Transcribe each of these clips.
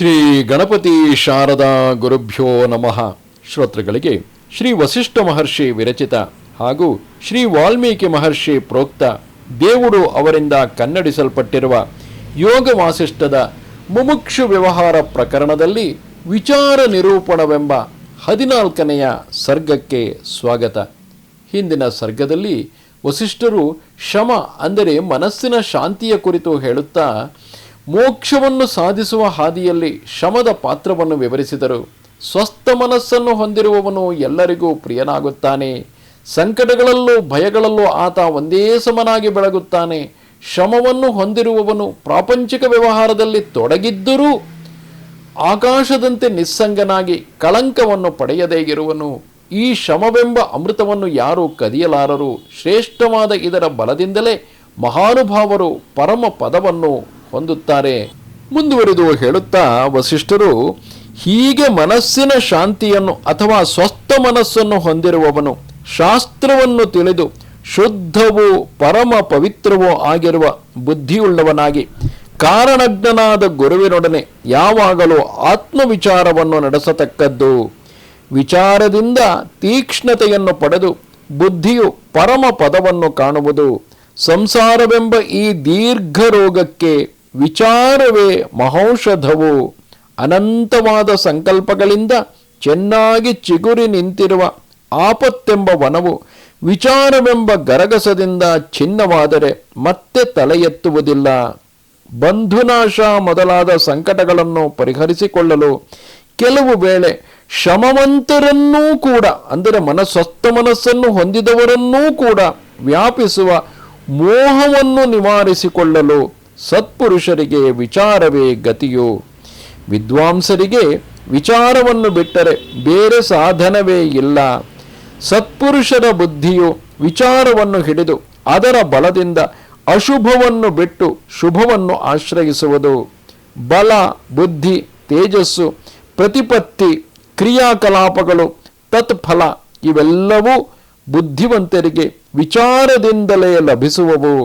ಶ್ರೀ ಗಣಪತಿ ಶಾರದಾ ಗುರುಭ್ಯೋ ನಮಃ. ಶ್ರೋತೃಗಳಿಗೆ ಶ್ರೀ ವಸಿಷ್ಠ ಮಹರ್ಷಿ ವಿರಚಿತ ಹಾಗೂ ಶ್ರೀ ವಾಲ್ಮೀಕಿ ಮಹರ್ಷಿ ಪ್ರೋಕ್ತ ದೇವರು ಅವರಿಂದ ಕನ್ನಡಿಸಲ್ಪಟ್ಟಿರುವ ಯೋಗ ವಾಸಿಷ್ಠದ ಮುಮುಕ್ಷು ವ್ಯವಹಾರ ಪ್ರಕರಣದಲ್ಲಿ ವಿಚಾರ ನಿರೂಪಣವೆಂಬ 14ನೆಯ ಸರ್ಗಕ್ಕೆ ಸ್ವಾಗತ. ಹಿಂದಿನ ಸರ್ಗದಲ್ಲಿ ವಸಿಷ್ಠರು ಶಮ ಅಂದರೆ ಮನಸ್ಸಿನ ಶಾಂತಿಯ ಕುರಿತು ಹೇಳುತ್ತಾ ಮೋಕ್ಷವನ್ನು ಸಾಧಿಸುವ ಹಾದಿಯಲ್ಲಿ ಶಮದ ಪಾತ್ರವನ್ನು ವಿವರಿಸಿದರು. ಸ್ವಸ್ಥ ಮನಸ್ಸನ್ನು ಹೊಂದಿರುವವನು ಎಲ್ಲರಿಗೂ ಪ್ರಿಯನಾಗುತ್ತಾನೆ. ಸಂಕಟಗಳಲ್ಲೂ ಭಯಗಳಲ್ಲೂ ಆತ ಒಂದೇ ಸಮನಾಗಿ ಬೆಳಗುತ್ತಾನೆ. ಶಮವನ್ನು ಹೊಂದಿರುವವನು ಪ್ರಾಪಂಚಿಕ ವ್ಯವಹಾರದಲ್ಲಿ ತೊಡಗಿದ್ದರೂ ಆಕಾಶದಂತೆ ನಿಸ್ಸಂಗನಾಗಿ ಕಳಂಕವನ್ನು ಪಡೆಯದೇ ಇರುವನು. ಈ ಶಮವೆಂಬ ಅಮೃತವನ್ನು ಯಾರೂ ಕದಿಯಲಾರರು. ಶ್ರೇಷ್ಠವಾದ ಇದರ ಬಲದಿಂದಲೇ ಮಹಾನುಭಾವರು ಪರಮ ಪದವನ್ನು ಹೊಂದುತ್ತಾರೆ. ಮುಂದುವರಿದು ಹೇಳುತ್ತಾ ವಸಿಷ್ಠರು, ಹೀಗೆ ಮನಸ್ಸಿನ ಶಾಂತಿಯನ್ನು ಅಥವಾ ಸ್ವಸ್ಥ ಮನಸ್ಸನ್ನು ಹೊಂದಿರುವವನು ಶಾಸ್ತ್ರವನ್ನು ತಿಳಿದು ಶುದ್ಧವೂ ಪರಮ ಪವಿತ್ರವೂ ಆಗಿರುವ ಬುದ್ಧಿಯುಳ್ಳವನಾಗಿ ಕಾರಣಜ್ಞನಾದ ಗುರುವಿನೊಡನೆ ಯಾವಾಗಲೂ ಆತ್ಮವಿಚಾರವನ್ನು ನಡೆಸತಕ್ಕದ್ದು. ವಿಚಾರದಿಂದ ತೀಕ್ಷ್ಣತೆಯನ್ನು ಪಡೆದು ಬುದ್ಧಿಯು ಪರಮ ಪದವನ್ನು ಕಾಣುವುದು. ಸಂಸಾರವೆಂಬ ಈ ದೀರ್ಘ ರೋಗಕ್ಕೆ ವಿಚಾರವೇ ಮಹೌಷಧವು. ಅನಂತವಾದ ಸಂಕಲ್ಪಗಳಿಂದ ಚೆನ್ನಾಗಿ ಚಿಗುರಿ ನಿಂತಿರುವ ಆಪತ್ತೆಂಬ ವನವು ವಿಚಾರವೆಂಬ ಗರಗಸದಿಂದ ಛಿನ್ನವಾದರೆ ಮತ್ತೆ ತಲೆ ಎತ್ತುವುದಿಲ್ಲ. ಬಂಧುನಾಶ ಮೊದಲಾದ ಸಂಕಟಗಳನ್ನು ಪರಿಹರಿಸಿಕೊಳ್ಳಲು ಕೆಲವು ವೇಳೆ ಶಮವಂತರನ್ನೂ ಕೂಡ, ಅಂದರೆ ಸ್ವಸ್ಥ ಮನಸ್ಸನ್ನು ಹೊಂದಿದವರನ್ನೂ ಕೂಡ ವ್ಯಾಪಿಸುವ ಮೋಹವನ್ನು ನಿವಾರಿಸಿಕೊಳ್ಳಲು ಸತ್ಪುರುಷರಿಗೆ ವಿಚಾರವೇ ಗತಿಯು. ವಿದ್ವಾಂಸರಿಗೆ ವಿಚಾರವನ್ನು ಬಿಟ್ಟರೆ ಬೇರೆ ಸಾಧನವೇ ಇಲ್ಲ. ಸತ್ಪುರುಷರ ಬುದ್ಧಿಯು ವಿಚಾರವನ್ನು ಹಿಡಿದು ಅದರ ಬಲದಿಂದ ಅಶುಭವನ್ನು ಬಿಟ್ಟು ಶುಭವನ್ನು ಆಶ್ರಯಿಸುವುದು. ಬಲ, ಬುದ್ಧಿ, ತೇಜಸ್ಸು, ಪ್ರತಿಪತ್ತಿ, ಕ್ರಿಯಾಕಲಾಪಗಳು, ತತ್ಫಲ ಇವೆಲ್ಲವೂ ಬುದ್ಧಿವಂತರಿಗೆ ವಿಚಾರದಿಂದಲೇ ಲಭಿಸುವವು.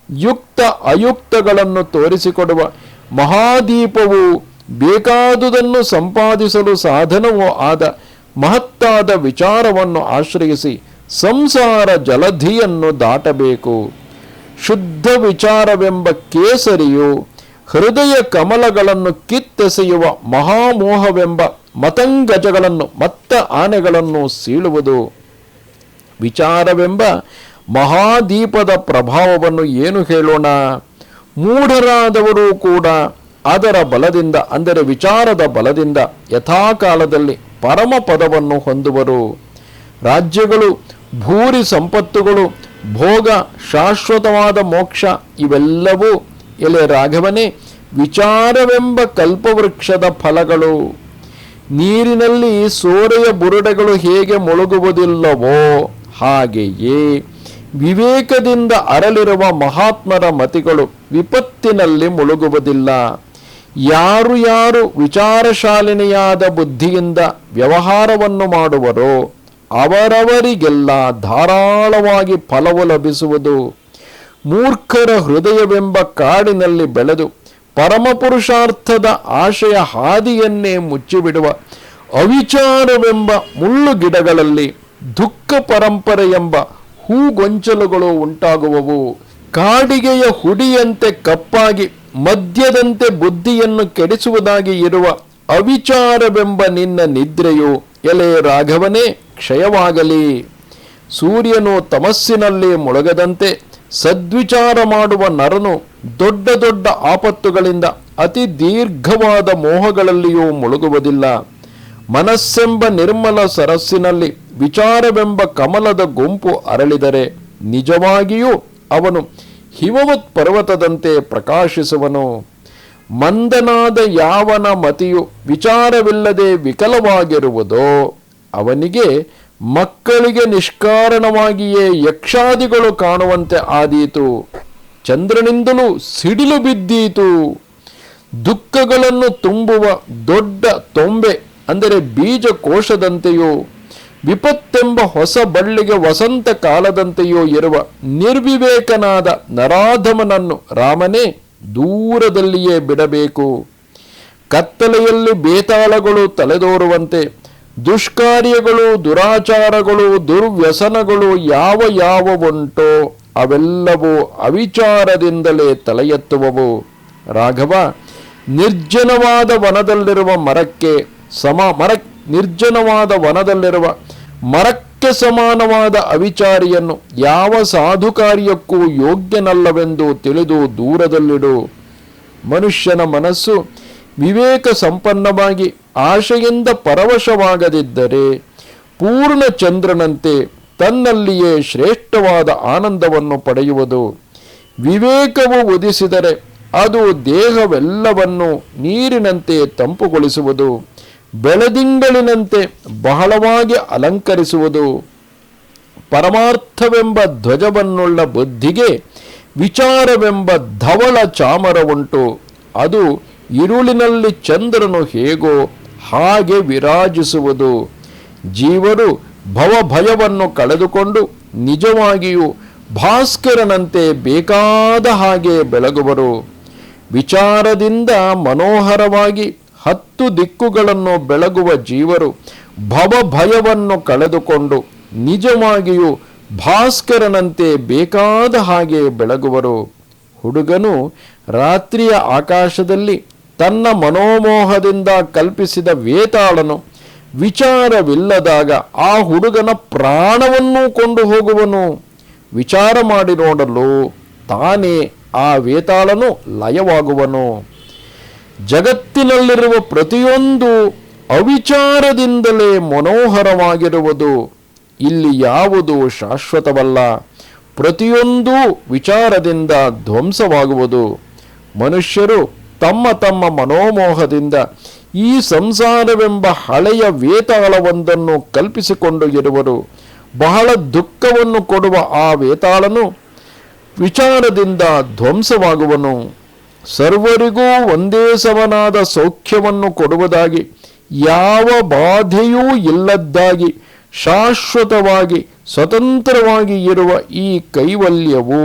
ಯುಕ್ತ ಅಯುಕ್ತಗಳನ್ನು ತೋರಿಸಿಕೊಡುವ ಮಹಾದೀಪವು ಬೇಕಾದುದನ್ನು ಸಂಪಾದಿಸಲು ಸಾಧನವೂ ಆದ ಮಹತ್ತಾದ ವಿಚಾರವನ್ನು ಆಶ್ರಯಿಸಿ ಸಂಸಾರ ಜಲಧಿಯನ್ನು ದಾಟಬೇಕು. ಶುದ್ಧ ವಿಚಾರವೆಂಬ ಕೇಸರಿಯು ಹೃದಯ ಕಮಲಗಳನ್ನು ಕಿತ್ತೆಸೆಯುವ ಮಹಾಮೋಹವೆಂಬ ಮತಂಗಜಗಳನ್ನು ಮತ್ತ ಆನೆಗಳನ್ನು ಸೀಳುವುದು. ವಿಚಾರವೆಂಬ ಮಹಾದೀಪದ ಪ್ರಭಾವವನ್ನು ಏನು ಹೇಳೋಣ. ಮೂಢರಾದವರು ಕೂಡ ಅದರ ಬಲದಿಂದ, ಅಂದರೆ ವಿಚಾರದ ಬಲದಿಂದ ಯಥಾಕಾಲದಲ್ಲಿ ಪರಮ ಪದವನ್ನು ಹೊಂದುವರು. ರಾಜ್ಯಗಳು, ಭೂರಿ ಸಂಪತ್ತುಗಳು, ಭೋಗ, ಶಾಶ್ವತವಾದ ಮೋಕ್ಷ ಇವೆಲ್ಲವೂ ಎಲೆ ರಾಘವನೇ ವಿಚಾರವೆಂಬ ಕಲ್ಪವೃಕ್ಷದ ಫಲಗಳು. ನೀರಿನಲ್ಲಿ ಸೋರೆಯ ಬುರುಡೆಗಳು ಹೇಗೆ ಮುಳುಗುವುದಿಲ್ಲವೋ ಹಾಗೆಯೇ ವಿವೇಕದಿಂದ ಅರಳಿರುವ ಮಹಾತ್ಮರ ಮತಿಗಳು ವಿಪತ್ತಿನಲ್ಲಿ ಮುಳುಗುವುದಿಲ್ಲ. ಯಾರು ವಿಚಾರಶಾಲಿನಿಯಾದ ಬುದ್ಧಿಯಿಂದ ವ್ಯವಹಾರವನ್ನು ಮಾಡುವರೋ ಅವರವರಿಗೆಲ್ಲ ಧಾರಾಳವಾಗಿ ಫಲವು ಲಭಿಸುವುದು. ಮೂರ್ಖರ ಹೃದಯವೆಂಬ ಕಾಡಿನಲ್ಲಿ ಬೆಳೆದು ಪರಮಪುರುಷಾರ್ಥದ ಆಶಯ ಹಾದಿಯನ್ನೇ ಮುಚ್ಚಿಬಿಡುವ ಅವಿಚಾರವೆಂಬ ಮುಳ್ಳು ಗಿಡಗಳಲ್ಲಿ ದುಃಖ ಪರಂಪರೆಯೆಂಬ ಹೂಗೊಂಚಲುಗಳು ಉಂಟಾಗುವವು. ಕಾಡಿಗೆಯ ಹುಡಿಯಂತೆ ಕಪ್ಪಾಗಿ ಮದ್ಯದಂತೆ ಬುದ್ಧಿಯನ್ನು ಕೆಡಿಸುವುದಾಗಿ ಇರುವ ಅವಿಚಾರವೆಂಬ ನಿನ್ನ ನಿದ್ರೆಯು ಎಲೆ ರಾಘವನೇ ಕ್ಷಯವಾಗಲಿ. ಸೂರ್ಯನು ತಮಸ್ಸಿನಲ್ಲಿ ಮುಳುಗದಂತೆ ಸದ್ವಿಚಾರ ಮಾಡುವ ನರನು ದೊಡ್ಡ ದೊಡ್ಡ ಆಪತ್ತುಗಳಿಂದ ಅತಿ ದೀರ್ಘವಾದ ಮೋಹಗಳಲ್ಲಿಯೂ ಮುಳುಗುವುದಿಲ್ಲ. ಮನಸ್ಸೆಂಬ ನಿರ್ಮಲ ಸರಸ್ಸಿನಲ್ಲಿ ವಿಚಾರವೆಂಬ ಕಮಲದ ಗುಂಪು ಅರಳಿದರೆ ನಿಜವಾಗಿಯೂ ಅವನು ಹಿಮವತ್ ಪರ್ವತದಂತೆ ಪ್ರಕಾಶಿಸುವನು. ಮಂದನಾದ ಯಾವನ ಮತಿಯು ವಿಚಾರವಿಲ್ಲದೆ ವಿಕಲವಾಗಿರುವುದೋ ಅವನಿಗೆ ಮಕ್ಕಳಿಗೆ ನಿಷ್ಕಾರಣವಾಗಿಯೇ ಯಕ್ಷಾದಿಗಳು ಕಾಣುವಂತೆ ಆದೀತು. ಚಂದ್ರನಿಂದಲೂ ಸಿಡಿಲು ಬಿದ್ದೀತು. ದುಃಖಗಳನ್ನು ತುಂಬುವ ದೊಡ್ಡ ತೊಂಬೆ, ಅಂದರೆ ಬೀಜಕೋಶದಂತೆಯೂ ವಿಪತ್ತೆಂಬ ಹೊಸ ಬಳ್ಳಿಗೆ ವಸಂತ ಕಾಲದಂತೆಯೂ ಇರುವ ನಿರ್ವಿವೇಕನಾದ ನರಾಧಮನನ್ನು ರಾಮನೇ ದೂರದಲ್ಲಿಯೇ ಬಿಡಬೇಕು. ಕತ್ತಲೆಯಲ್ಲಿ ಬೇತಾಳಗಳು ತಲೆದೋರುವಂತೆ ದುಷ್ಕಾರ್ಯಗಳು, ದುರಾಚಾರಗಳು, ದುರ್ವ್ಯಸನಗಳು ಯಾವ ಉಂಟೋ ಅವೆಲ್ಲವೂ ಅವಿಚಾರದಿಂದಲೇ ತಲೆ ಎತ್ತುವವು. ರಾಘವ, ನಿರ್ಜನವಾದ ವನದಲ್ಲಿರುವ ಮರಕ್ಕೆ ಸಮಾನವಾದ ಅವಿಚಾರಿಯನ್ನು ಯಾವ ಸಾಧು ಕಾರ್ಯಕ್ಕೂ ಯೋಗ್ಯನಲ್ಲವೆಂದು ತಿಳಿದು ದೂರದಲ್ಲಿಡು. ಮನುಷ್ಯನ ಮನಸ್ಸು ವಿವೇಕ ಸಂಪನ್ನವಾಗಿ ಆಶೆಯಿಂದ ಪರವಶವಾಗದಿದ್ದರೆ ಪೂರ್ಣ ಚಂದ್ರನಂತೆ ತನ್ನಲ್ಲಿಯೇ ಶ್ರೇಷ್ಠವಾದ ಆನಂದವನ್ನು ಪಡೆಯುವುದು. ವಿವೇಕವು ಉದಿಸಿದರೆ ಅದು ದೇಹವೆಲ್ಲವನ್ನು ನೀರಿನಂತೆ ತಂಪುಗೊಳಿಸುವುದು, ಬೆಳದಿಂಗಳಿನಂತೆ ಬಹಳವಾಗಿ ಅಲಂಕರಿಸುವುದು. ಪರಮಾರ್ಥವೆಂಬ ಧ್ವಜವನ್ನುಳ್ಳ ಬುದ್ಧಿಗೆ ವಿಚಾರವೆಂಬ ಧವಳ ಚಾಮರ ಉಂಟು. ಅದು ഇരുಳಿನಲ್ಲಿ ಚಂದ್ರನು ಹೇಗೋ ಹಾಗೆ ವಿರಾಜಿಸುವುದು. ಜೀವರು ಭವಭಯವನ್ನು ಕಳೆದುಕೊಂಡು ನಿಜವಾಗಿಯೂ ಭಾಸ್ಕರನಂತೆ ಬೇಕಾದ ಹಾಗೆ ಬೆಳಗುವರು. ವಿಚಾರದಿಂದ ಮನೋಹರವಾಗಿ 10 ದಿಕ್ಕುಗಳನ್ನು ಬೆಳಗುವ ಜೀವರು ಭವಭಯವನ್ನು ಕಳೆದುಕೊಂಡು ನಿಜವಾಗಿಯೂ ಭಾಸ್ಕರನಂತೆ ಬೇಕಾದ ಹಾಗೆ ಬೆಳಗುವರು. ಹುಡುಗನು ರಾತ್ರಿಯ ಆಕಾಶದಲ್ಲಿ ತನ್ನ ಮನೋಮೋಹದಿಂದ ಕಲ್ಪಿಸಿದ ವೇತಾಳನು ವಿಚಾರವಿಲ್ಲದಾಗ ಆ ಹುಡುಗನ ಪ್ರಾಣವನ್ನೂ ಕೊಂಡು ಹೋಗುವನು. ವಿಚಾರ ಮಾಡಿ ನೋಡಲು ತಾನೇ ಆ ವೇತಾಳನು ಲಯವಾಗುವನು. ಜಗತ್ತಿನಲ್ಲಿರುವ ಪ್ರತಿಯೊಂದು ಅವಿಚಾರದಿಂದಲೇ ಮನೋಹರವಾಗಿರುವುದು. ಇಲ್ಲಿ ಯಾವುದು ಶಾಶ್ವತವಲ್ಲ, ಪ್ರತಿಯೊಂದು ವಿಚಾರದಿಂದ ಧ್ವಂಸವಾಗುವುದು. ಮನುಷ್ಯರು ತಮ್ಮ ತಮ್ಮ ಮನೋಮೋಹದಿಂದ ಈ ಸಂಸಾರವೆಂಬ ಹಳೆಯ ವೇತಾಳವೊಂದನ್ನು ಕಲ್ಪಿಸಿಕೊಂಡು ಇರುವರು. ಬಹಳ ದುಃಖವನ್ನು ಕೊಡುವ ಆ ವೇತಾಳನು ವಿಚಾರದಿಂದ ಧ್ವಂಸವಾಗುವನು. ಸರ್ವರಿಗೂ ಒಂದೇ ಸಮನಾದ ಸೌಖ್ಯವನ್ನು ಕೊಡುವುದಾಗಿ, ಯಾವ ಬಾಧೆಯೂ ಇಲ್ಲದ್ದಾಗಿ, ಶಾಶ್ವತವಾಗಿ ಸ್ವತಂತ್ರವಾಗಿ ಇರುವ ಈ ಕೈವಲ್ಯವು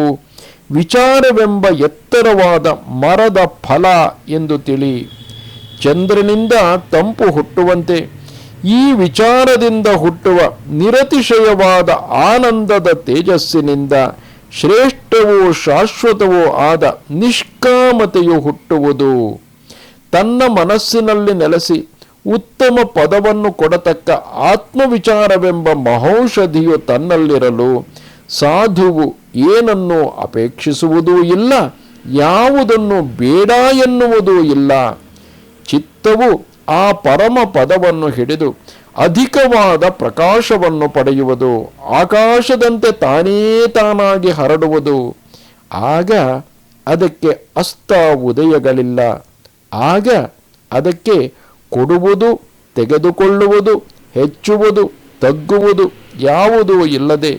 ವಿಚಾರವೆಂಬ ಎತ್ತರವಾದ ಮರದ ಫಲ ಎಂದು ತಿಳಿ. ಚಂದ್ರನಿಂದ ತಂಪು ಹುಟ್ಟುವಂತೆ ಈ ವಿಚಾರದಿಂದ ಹುಟ್ಟುವ ನಿರತಿಶಯವಾದ ಆನಂದದ ತೇಜಸ್ಸಿನಿಂದ ಶ್ರೇಷ್ಠವೂ ಶಾಶ್ವತವೂ ಆದ ನಿಷ್ಕಾಮತೆಯು ಹುಟ್ಟುವುದು. ತನ್ನ ಮನಸ್ಸಿನಲ್ಲಿ ನೆಲೆಸಿ ಉತ್ತಮ ಪದವನ್ನು ಕೊಡತಕ್ಕ ಆತ್ಮವಿಚಾರವೆಂಬ ಮಹೌಷಧಿಯು ತನ್ನಲ್ಲಿರಲು ಸಾಧುವು ಏನನ್ನು ಅಪೇಕ್ಷಿಸುವುದೂ ಇಲ್ಲ, ಯಾವುದನ್ನು ಬೇಡ ಎನ್ನುವುದೂ ಇಲ್ಲ. ಚಿತ್ತವು ಆ ಪರಮ ಪದವನ್ನು ಹಿಡಿದು ಅಧಿಕವಾದ ಪ್ರಕಾಶವನ್ನು ಪಡೆಯುವುದು. ಆಕಾಶದಂತೆ ತಾನೇ ತಾನಾಗಿ ಹರಡುವುದು. ಆಗ ಅದಕ್ಕೆ ಅಸ್ತ ಉದಯಗಳಿಲ್ಲ. ಆಗ ಅದಕ್ಕೆ ಕೊಡುವುದು, ತೆಗೆದುಕೊಳ್ಳುವುದು, ಹೆಚ್ಚುವುದು, ತಗ್ಗುವುದು ಯಾವುದೂ ಇಲ್ಲದೆ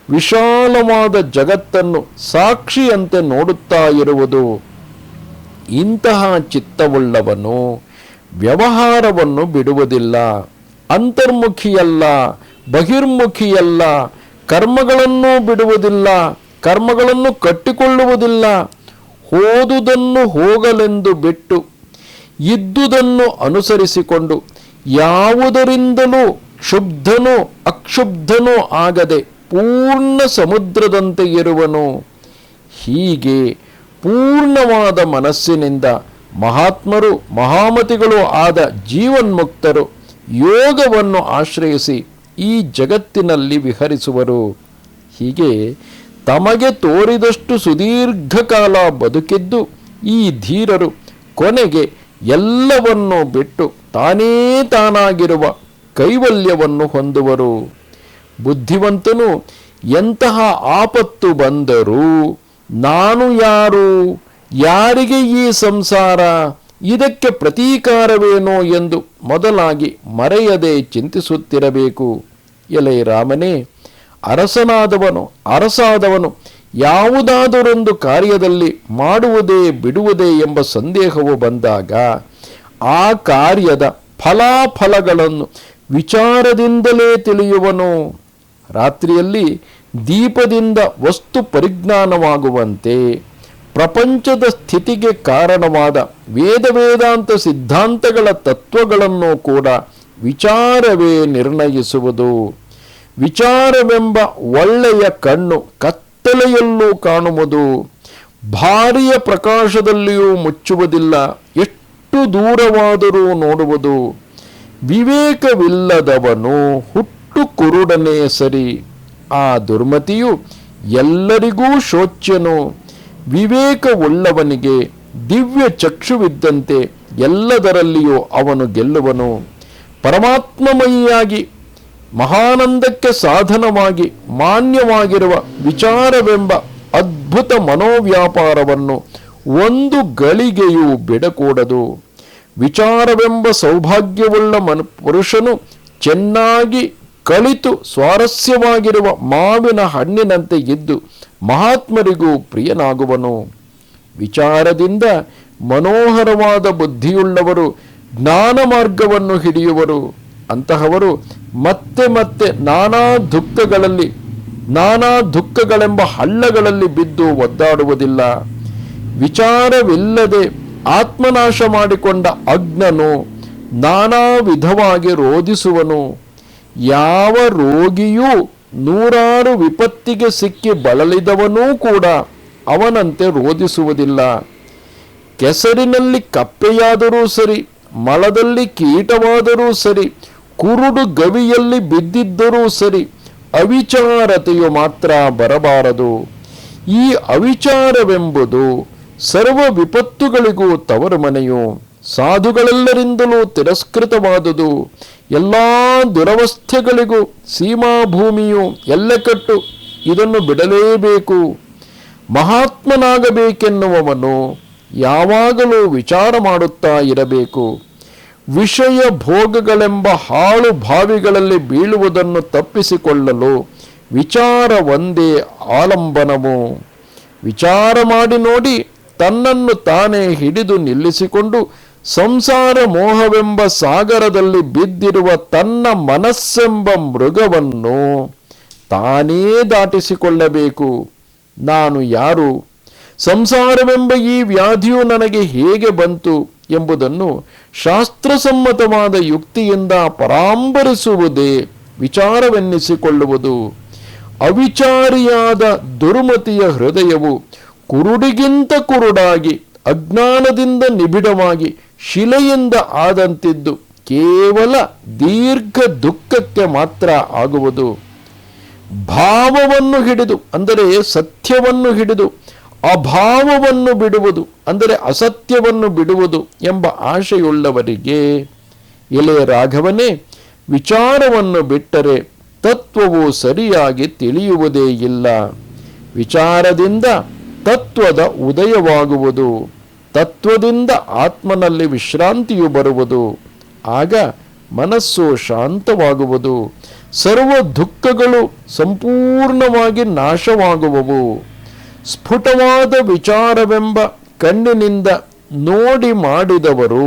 ವಿಶಾಲವಾದ ಜಗತ್ತನ್ನು ಸಾಕ್ಷಿಯಂತೆ ನೋಡುತ್ತಾ ಇರುವುದು. ಇಂತಹ ಚಿತ್ತವುಳ್ಳವನು ವ್ಯವಹಾರವನ್ನು ಬಿಡುವುದಿಲ್ಲ, ಅಂತರ್ಮುಖಿಯಲ್ಲ, ಬಹಿರ್ಮುಖಿಯಲ್ಲ, ಕರ್ಮಗಳನ್ನು ಬಿಡುವುದಿಲ್ಲ, ಕರ್ಮಗಳನ್ನು ಕಟ್ಟಿಕೊಳ್ಳುವುದಿಲ್ಲ. ಹೋದುದನ್ನು ಹೋಗಲೆಂದು ಬಿಟ್ಟು ಇದ್ದುದನ್ನು ಅನುಸರಿಸಿಕೊಂಡು ಯಾವುದರಿಂದಲೂ ಕ್ಷುಬ್ಧನೂ ಅಕ್ಷುಬ್ಧನೂ ಆಗದೆ ಪೂರ್ಣ ಸಮುದ್ರದಂತೆ ಇರುವನು. ಹೀಗೆ ಪೂರ್ಣವಾದ ಮನಸ್ಸಿನಿಂದ ಮಹಾತ್ಮರು ಮಹಾಮತಿಗಳು ಆದ ಜೀವನ್ಮುಕ್ತರು ಯೋಗವನ್ನು ಆಶ್ರಯಿಸಿ ಈ ಜಗತ್ತಿನಲ್ಲಿ ವಿಹರಿಸುವರು. ಹೀಗೆ ತಮಗೆ ತೋರಿದಷ್ಟು ಸುದೀರ್ಘಕಾಲ ಬದುಕಿದ್ದು ಈ ಧೀರರು ಕೊನೆಗೆ ಎಲ್ಲವನ್ನೂ ಬಿಟ್ಟು ತಾನೇ ತಾನಾಗಿರುವ ಕೈವಲ್ಯವನ್ನು ಹೊಂದುವರು. ಬುದ್ಧಿವಂತನು ಎಂತಹ ಆಪತ್ತು ಬಂದರೂ ನಾನು ಯಾರು, ಯಾರಿಗೆ ಈ ಸಂಸಾರ, ಇದಕ್ಕೆ ಪ್ರತೀಕಾರವೇನೋ ಎಂದು ಮೊದಲಾಗಿ ಮರೆಯದೆ ಚಿಂತಿಸುತ್ತಿರಬೇಕು. ಎಲೆ ರಾಮನೇ, ಅರಸಾದವನು ಯಾವುದಾದರೊಂದು ಕಾರ್ಯದಲ್ಲಿ ಮಾಡುವುದೇ ಬಿಡುವುದೇ ಎಂಬ ಸಂದೇಹವು ಬಂದಾಗ ಆ ಕಾರ್ಯದ ಫಲಾಫಲಗಳನ್ನು ವಿಚಾರದಿಂದಲೇ ತಿಳಿಯುವನು. ರಾತ್ರಿಯಲ್ಲಿ ದೀಪದಿಂದ ವಸ್ತು ಪರಿಜ್ಞಾನವಾಗುವಂತೆ ಪ್ರಪಂಚದ ಸ್ಥಿತಿಗೆ ಕಾರಣವಾದ ವೇದಾಂತ ಸಿದ್ಧಾಂತಗಳ ತತ್ವಗಳನ್ನು ಕೂಡ ವಿಚಾರವೇ ನಿರ್ಣಯಿಸುವುದು. ವಿಚಾರವೆಂಬ ಒಳ್ಳೆಯ ಕಣ್ಣು ಕತ್ತಲೆಯಲ್ಲೂ ಕಾಣುವುದು, ಭಾರಿಯ ಪ್ರಕಾಶದಲ್ಲಿಯೂ ಮುಚ್ಚುವುದಿಲ್ಲ, ಎಷ್ಟು ದೂರವಾದರೂ ನೋಡುವುದು. ವಿವೇಕವಿಲ್ಲದವನು ಹುಟ್ಟು ಕುರುಡನೇ ಸರಿ, ಆ ದುರ್ಮತಿಯು ಎಲ್ಲರಿಗೂ ಶೋಚ್ಯನು. ವಿವೇಕವುಳ್ಳವನಿಗೆ ದಿವ್ಯ ಚಕ್ಷುವಿದ್ದಂತೆ ಎಲ್ಲದರಲ್ಲಿಯೂ ಅವನು ಗೆಲ್ಲುವನು. ಪರಮಾತ್ಮಮಯಿಯಾಗಿ ಮಹಾನಂದಕ್ಕೆ ಸಾಧನವಾಗಿ ಮಾನ್ಯವಾಗಿರುವ ವಿಚಾರವೆಂಬ ಅದ್ಭುತ ಮನೋವ್ಯಾಪಾರವನ್ನು ಒಂದು ಗಳಿಗೆಯೂ ಬಿಡಕೂಡದು. ವಿಚಾರವೆಂಬ ಸೌಭಾಗ್ಯವುಳ್ಳ ಪುರುಷನು ಚೆನ್ನಾಗಿ ಕಲಿತು ಸ್ವಾರಸ್ಯವಾಗಿರುವ ಮಾವಿನ ಹಣ್ಣಿನಂತೆ ಇದ್ದು ಮಹಾತ್ಮರಿಗೂ ಪ್ರಿಯನಾಗುವನು. ವಿಚಾರದಿಂದ ಮನೋಹರವಾದ ಬುದ್ಧಿಯುಳ್ಳವರು ಜ್ಞಾನ ಮಾರ್ಗವನ್ನು ಹಿಡಿಯುವರು. ಅಂತಹವರು ಮತ್ತೆ ಮತ್ತೆ ನಾನಾ ದುಃಖಗಳೆಂಬ ಹಳ್ಳಗಳಲ್ಲಿ ಬಿದ್ದು ಒದ್ದಾಡುವುದಿಲ್ಲ. ವಿಚಾರವಿಲ್ಲದೆ ಆತ್ಮನಾಶ ಮಾಡಿಕೊಂಡ ಅಜ್ಞನು ನಾನಾ ವಿಧವಾಗಿ ರೋಧಿಸುವನು. ಯಾವ ರೋಗಿಯೂ ನೂರಾರು ವಿಪತ್ತಿಗೆ ಸಿಕ್ಕಿ ಬಳಲಿದವನೂ ಕೂಡ ಅವನಂತೆ ರೋಧಿಸುವುದಿಲ್ಲ. ಕೆಸರಿನಲ್ಲಿ ಕಪ್ಪೆಯಾದರೂ ಸರಿ, ಮಳದಲ್ಲಿ ಕೀಟವಾದರೂ ಸರಿ, ಕುರುಡು ಗವಿಯಲ್ಲಿ ಬಿದ್ದಿದ್ದರೂ ಸರಿ, ಅವಿಚಾರತೆಯು ಮಾತ್ರ ಬರಬಾರದು. ಈ ಅವಿಚಾರವೆಂಬುದು ಸರ್ವ ವಿಪತ್ತುಗಳಿಗೂ ತವರು ಮನೆಯು, ಸಾಧುಗಳೆಲ್ಲರಿಂದಲೂ ತಿರಸ್ಕೃತವಾದುದು, ಎಲ್ಲ ದುರವಸ್ಥೆಗಳಿಗೂ ಸೀಮಾಭೂಮಿಯು ಎಲ್ಲೆಕಟ್ಟು. ಇದನ್ನು ಬಿಡಲೇಬೇಕು. ಮಹಾತ್ಮನಾಗಬೇಕೆನ್ನುವವನು ಯಾವಾಗಲೂ ವಿಚಾರ ಮಾಡುತ್ತಾ ಇರಬೇಕು. ವಿಷಯ ಭೋಗಗಳೆಂಬ ಹಾಳು ಬಾವಿಗಳಲ್ಲಿ ಬೀಳುವುದನ್ನು ತಪ್ಪಿಸಿಕೊಳ್ಳಲು ವಿಚಾರ ಒಂದೇ ಆಲಂಬನವು. ವಿಚಾರ ಮಾಡಿ ನೋಡಿ ತನ್ನನ್ನು ತಾನೇ ಹಿಡಿದು ನಿಲ್ಲಿಸಿಕೊಂಡು ಸಂಸಾರ ಮೋಹವೆಂಬ ಸಾಗರದಲ್ಲಿ ಬಿದ್ದಿರುವ ತನ್ನ ಮನಸ್ಸೆಂಬ ಮೃಗವನ್ನು ತಾನೇ ದಾಟಿಸಿಕೊಳ್ಳಬೇಕು. ನಾನು ಯಾರು, ಸಂಸಾರವೆಂಬ ಈ ವ್ಯಾಧಿಯು ನನಗೆ ಹೇಗೆ ಬಂತು ಎಂಬುದನ್ನು ಶಾಸ್ತ್ರಸಮ್ಮತವಾದ ಯುಕ್ತಿಯಿಂದ ಪರಾಂಬರಿಸುವುದೇ ವಿಚಾರವೆನ್ನಿಸಿಕೊಳ್ಳುವುದು. ಅವಿಚಾರಿಯಾದ ದುರ್ಮತಿಯ ಹೃದಯವು ಕುರುಡಿಗಿಂತ ಕುರುಡಾಗಿ ಅಜ್ಞಾನದಿಂದ ನಿಬಿಡವಾಗಿ ಶಿಲೆಯಿಂದ ಆದಂತಿದ್ದು ಕೇವಲ ದೀರ್ಘ ದುಃಖಕ್ಕೆ ಮಾತ್ರ ಆಗುವುದು. ಭಾವವನ್ನು ಹಿಡಿದು ಅಂದರೆ ಸತ್ಯವನ್ನು ಹಿಡಿದು ಅಭಾವವನ್ನು ಬಿಡುವುದು ಅಂದರೆ ಅಸತ್ಯವನ್ನು ಬಿಡುವುದು ಎಂಬ ಆಶೆಯುಳ್ಳವರಿಗೆ, ಎಲೆ ರಾಘವನೇ, ವಿಚಾರವನ್ನು ಬಿಟ್ಟರೆ ತತ್ವವು ಸರಿಯಾಗಿ ತಿಳಿಯುವುದೇ ಇಲ್ಲ. ವಿಚಾರದಿಂದ ತತ್ವದ ಉದಯವಾಗುವುದು, ತತ್ವದಿಂದ ಆತ್ಮನಲ್ಲಿ ವಿಶ್ರಾಂತಿಯು ಬರುವುದು. ಆಗ ಮನಸ್ಸು ಶಾಂತವಾಗುವುದು, ಸರ್ವ ದುಃಖಗಳು ಸಂಪೂರ್ಣವಾಗಿ ನಾಶವಾಗುವವು. ಸ್ಫುಟವಾದ ವಿಚಾರವೆಂಬ ಕಣ್ಣಿನಿಂದ ನೋಡಿ ಮಾಡಿದವರು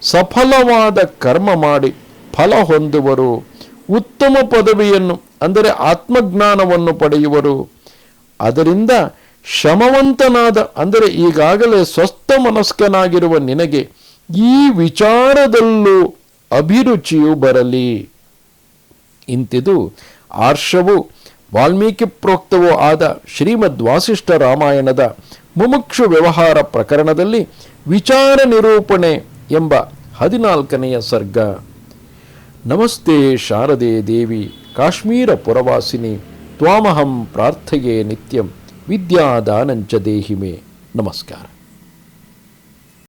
ಸಫಲವಾದ ಕರ್ಮ ಮಾಡಿ ಫಲ ಹೊಂದುವರು. ಉತ್ತಮ ಪದವಿಯನ್ನು ಅಂದರೆ ಆತ್ಮಜ್ಞಾನವನ್ನು ಪಡೆಯುವರು. ಅದರಿಂದ ಶ್ರಮವಂತನಾದ ಅಂದರೆ ಈಗಾಗಲೇ ಸ್ವಸ್ಥ ಮನಸ್ಕನಾಗಿರುವ ನಿನಗೆ ಈ ವಿಚಾರದಲ್ಲೂ ಅಭಿರುಚಿಯು ಬರಲಿ. ಇಂತಿದು ಆರ್ಷವೂ ವಾಲ್ಮೀಕಿ ಪ್ರೋಕ್ತವೂ ಆದ ಶ್ರೀಮದ್ ವಾಸಿಷ್ಠ ರಾಮಾಯಣದ ಮುಮುಕ್ಷು ವ್ಯವಹಾರ ಪ್ರಕರಣದಲ್ಲಿ ವಿಚಾರ ನಿರೂಪಣೆ ಎಂಬ 14ನೆಯ ಸರ್ಗ. ನಮಸ್ತೆ ಶಾರದೆ ದೇವಿ ಕಾಶ್ಮೀರ ಪುರವಾಸಿನಿ ತ್ವಾಮಹಂ ಪ್ರಾರ್ಥಯೇ ನಿತ್ಯಂ ವಿದ್ಯಾದಾನಂಚ ದೇಹಿ ಮೇ. ನಮಸ್ಕಾರ.